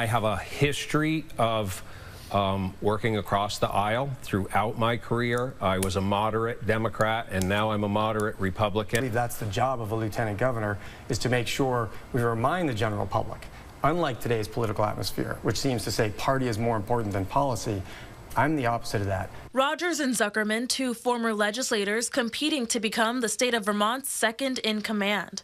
I have a history of working across the aisle throughout my career. I was a moderate Democrat, and now I'm a moderate Republican. I believe that's the job of a lieutenant governor, is to make sure we remind the general public, unlike today's political atmosphere, which seems to say party is more important than policy, I'm the opposite of that. Rogers and Zuckerman, two former legislators competing to become the state of Vermont's second in command.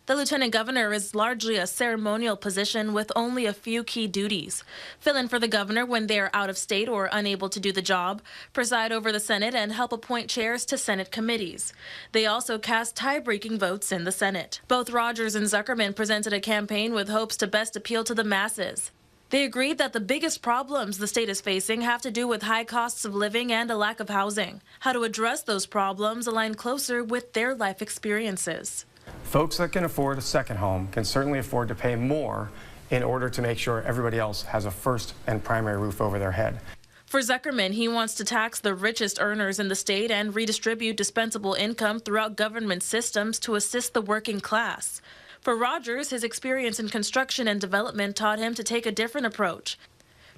The lieutenant governor is largely a ceremonial position with only a few key duties. Fill in for the governor when they are out of state or unable to do the job, preside over the Senate, and help appoint chairs to Senate committees. They also cast tie-breaking votes in the Senate. Both Rogers and Zuckerman presented a campaign with hopes to best appeal to the masses. They agreed that the biggest problems the state is facing have to do with high costs of living and a lack of housing. How to address those problems align closer with their life experiences. Folks that can afford a second home can certainly afford to pay more in order to make sure everybody else has a first and primary roof over their head. For Zuckerman, he wants to tax the richest earners in the state and redistribute dispensable income throughout government systems to assist the working class. For Rogers, his experience in construction and development taught him to take a different approach.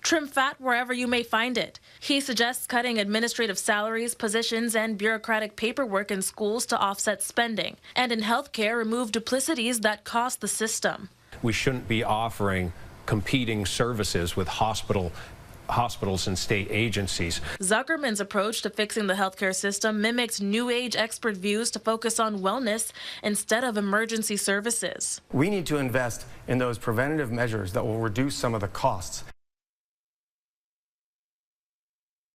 Trim fat wherever you may find it. He suggests cutting administrative salaries, positions, and bureaucratic paperwork in schools to offset spending, and in healthcare, remove duplicities that cost the system. We shouldn't be offering competing services with hospitals and state agencies. Zuckerman's approach to fixing the healthcare system mimics New Age expert views to focus on wellness instead of emergency services. We need to invest in those preventative measures that will reduce some of the costs